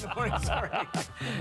Good morning, sorry.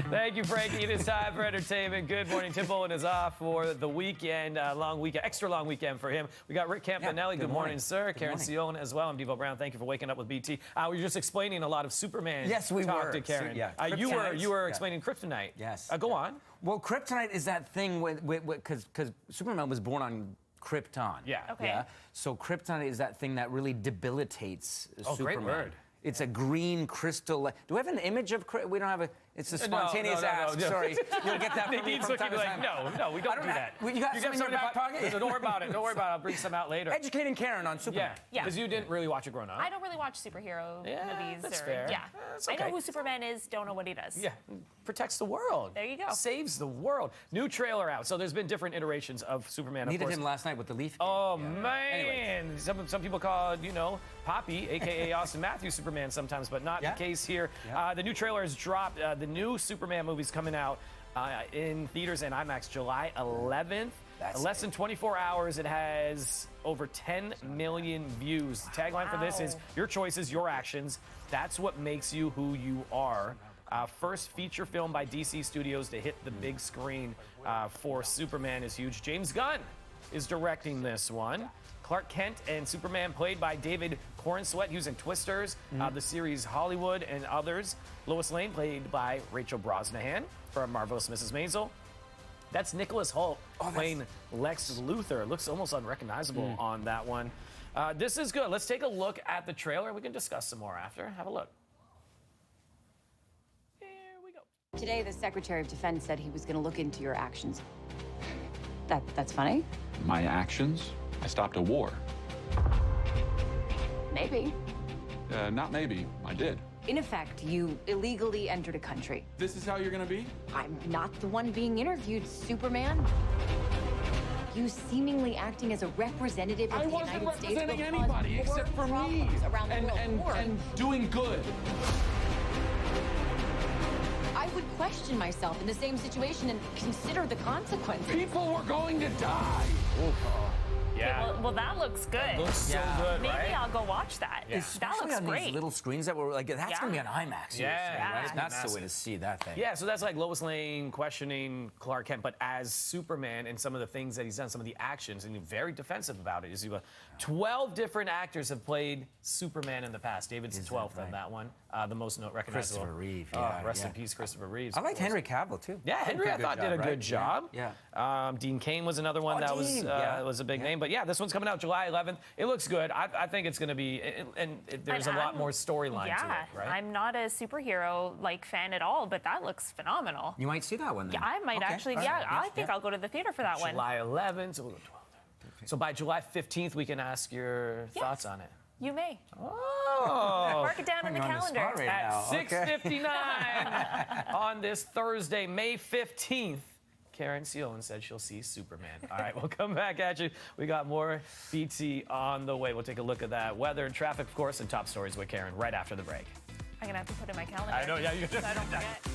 Thank you, Frankie. It is time for entertainment. Good morning. Tim Bowen is off for the weekend, extra long weekend for him. We got Rick Campanelli. Good morning, sir. Caryn Sion as well. I'm Devo Brown. Thank you for waking up with BT. We were just explaining a lot of Superman talk to Caryn. You were explaining Kryptonite. Yes. Go on. Well, Kryptonite is that thing because Superman was born on Krypton. Yeah. Okay. Yeah. So Kryptonite is that thing that really debilitates Superman. Great word. It's a green crystal. Do we have an image of? We don't have a. It's a spontaneous ask. No. Sorry, you'll get that from me from time to time. No, we don't do that. You got some in your back pocket? Don't worry about it. Don't worry about it. I'll bring some out later. Educating Caryn on Superman. Yeah. Because you didn't really watch it growing up. I don't really watch superhero movies. That's fair. Yeah. That's I okay. know who Superman is, don't know what he does. Yeah, protects the world. There you go. Saves the world. New trailer out. So there's been different iterations of Superman. Needed him last night with the Leaf game. Oh, man. Some people call it, Poppy, a.k.a. Austin Matthews Superman sometimes, but not the case here. Yeah. The new trailer has dropped. The new Superman movie's coming out in theaters and IMAX July 11th. Less than 24 hours, it has over 10 million views. The tagline for this is, your choices, your actions. That's what makes you who you are. First feature film by DC Studios to hit the big screen for Superman is huge. James Gunn is directing this one. Clark Kent and Superman played by David Corenswet using Twisters, the series Hollywood and others. Lois Lane played by Rachel Brosnahan from Marvelous Mrs. Maisel. That's Nicholas Hoult playing Lex Luthor. Looks almost unrecognizable on that one. This is good. Let's take a look at the trailer. We can discuss some more after. Have a look. Here we go. Today, the Secretary of Defense said he was going to look into your actions. That's funny? My actions? I stopped a war. Maybe. Not maybe. I did. In effect, you illegally entered a country. This is how you're gonna be? I'm not the one being interviewed, Superman. You seemingly acting as a representative of the United States. I wasn't representing anybody except for me around the world. And doing good. I would question myself in the same situation and consider the consequences. People were going to die. Yeah. Well, that looks good. Looks so good, Maybe right? I'll go watch that. Yeah. That Especially looks on great. these little screens that were like, that's going to be on IMAX. Yeah. Right? That's the way to see that thing. Yeah, so that's like Lois Lane questioning Clark Kent, but as Superman and some of the things that he's done, some of the actions, and he's very defensive about it. 12 different actors have played Superman in the past. David's the 12th on that one, the most recognizable. Christopher Reeve, Rest in peace, Christopher Reeves. I liked Henry Cavill, too. Yeah, Henry, I thought, did a good job. Yeah. Dean Cain was another one that was a big name. But yeah, this one's coming out July 11th. It looks good. I think it's going to be, there's a lot more storyline to it, right? I'm not a superhero fan at all, but that looks phenomenal. You might see that one then. Yeah, I might actually. Yeah, I think I'll go to the theater for that one. July 11th. So we'll go 12th. So by July 15th, we can ask your thoughts on it. You may. Oh. Mark it down in the calendar. At 6:59 on this Thursday, May 15th. Caryn Sion said she'll see Superman. All right, we'll come back at you. We got more BT on the way. We'll take a look at that weather and traffic, of course, and top stories with Caryn right after the break. I'm going to have to put in my calendar. I know, yeah. So I don't forget.